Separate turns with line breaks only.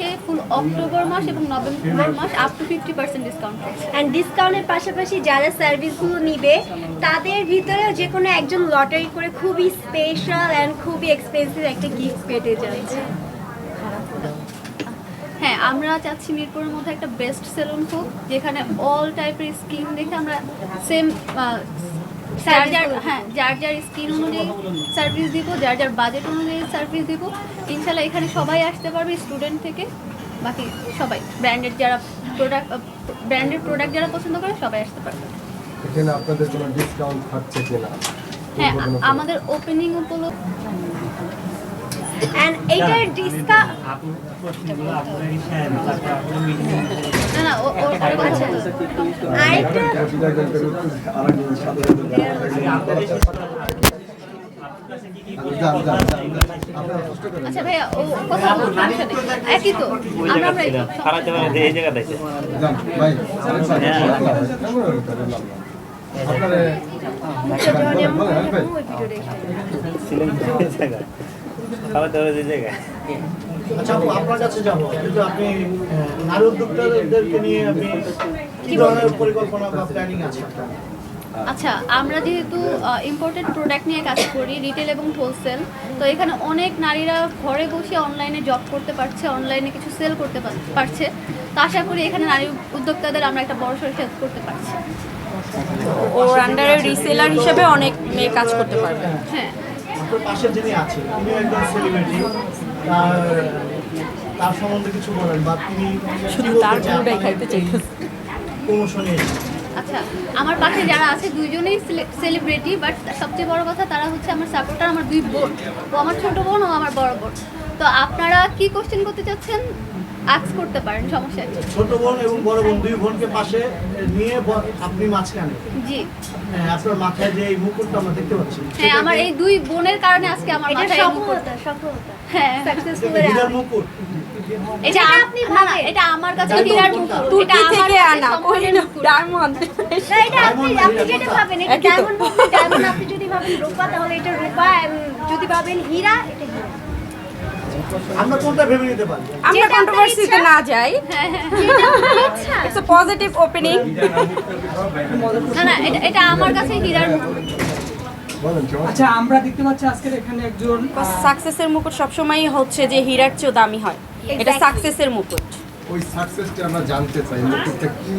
রেখে ফুল অক্টোবর মাস এবং নভেম্বর মাস আপ টু 50% ডিসকাউন্ট।
অ্যান্ড ডিসকাউন্টের পাশাপাশি যারা সার্ভিসগুলো নিবে তাদের ভিতরে যে কোনো একজন লটারি করে খুবই স্পেশাল অ্যান্ড খুবই এক্সপেন্সিভ একটা গিফট পেতে যাচ্ছে।
হ্যাঁ, আমরা চাচ্ছি মিরপুরের মধ্যে একটা বেস্ট সেলুন হোক, যেখানে অল টাইপের স্কিন দেখে আমরা সেম যার যার স্কিন অনুযায়ী সার্ভিস দিব, যার যার বাজেট অনুযায়ী সার্ভিস দিব। ইনশাল্লাহ এখানে সবাই আসতে পারবে, স্টুডেন্ট থেকে বাকি সবাই, ব্র্যান্ডেড প্রোডাক্ট যারা পছন্দ করে সবাই আসতে পারবে।
এখানে আপনাদের কোনো ডিসকাউন্ট থাকছে কিনা?
হ্যাঁ, আমাদের ওপেনিং উপলক্ষে
অ্যান্ড এইটার ডিসকাউন্ট
না
আরেকটা
আচ্ছা ভাইয়া, ও কথা বলুন, সমস্যা নেই, একই তো আমরা
এই জায়গা দেখে
ভাই
আচ্ছা আপু, আপনার কাছে যাবো, কিন্তু আপনি নারী উদ্যোক্তাদেরকে নিয়ে আপনি কি ধরনের পরিকল্পনা বা প্ল্যানিং আছে?
আচ্ছা, আমরা যেহেতু ইম্পোর্টেড প্রোডাক্ট নিয়ে কাজ করি, রিটেল এবং হোলসেল, তো এখানে অনেক নারীরা ঘরে বসে অনলাইনে জব করতে পারছে, অনলাইনে কিছু সেল করতে পারছে। তো আশা করি এখানে নারী উদ্যোক্তাদের আমরা একটা বড় সড়ো হেল্প করতে পারছি।
ওর আন্ডারে রিসেলার হিসেবে অনেক মেয়ে কাজ করতে পারবে।
হ্যাঁ,
আপনার পাশে যিনি আছে তিনি একজন সেলিব্রিটি, তার সম্বন্ধে কিছু বলেন, বা তিনি
শুধু তার পুরোটাই খাইতে চাইছে।
প্রমোশনে
আচ্ছা, আমার পাশে যারা আছে দুইজনেই সেলিব্রিটি, বাট সবচেয়ে বড় কথা তারা হচ্ছে আমার সাপোর্টার, আমার দুই বোন, ও আমার ছোট বোন, ও আমার বড় বোন। তো আপনারা কি কোশ্চেন করতে চাচ্ছেন আস্ক করতে পারেন, সমস্যা নেই।
ছোট বোন এবং বড় বোন দুই বোনকে পাশে নিয়ে আপনি মাঝখানে,
জি
আপনার মাথায় যে এই মুকুটটা আমরা দেখতে পাচ্ছি,
হ্যাঁ, আমার এই দুই বোনের কারণে আজকে আমার
এটা
মাথায় এই মুকুট।
সফলতা
হ্যাঁ,
হীরার মুকুট।
এটা আপনি ভাবেন, এটা আমার কাছে হীরার মুকুট,
তুর্কি
এটা
থেকে
আমার
আনা কোহিনূর ডায়মন্ড।
না, এটা আপনি যেটা ভাবেন এটা ডায়মন্ড, ডায়মন্ড আপনি যদি ভাবেন রূপা তাহলে এটা রূপা, যদি ভাবেন হীরা এটা হীরা।
আমরা কোনটা ভেবে নিতে পারি?
আমরা কন্ট্রোভার্সিতে না যাই,
আচ্ছা
ইটস আ পজিটিভ ওপেনিং।
না, এটা আমার কাছে হীরার মুকুট।
আচ্ছা, আমরা দেখতে পাচ্ছি আজকের এখানে একজন
সাকসেসের মুকুট সবসময়ই হচ্ছে যে হীরার চেয়েও দামি হয়, এটা সাকসেসের মুকুট।
ওই সাকসেসটা আমরা জানতে চাই, মুকুটটা কি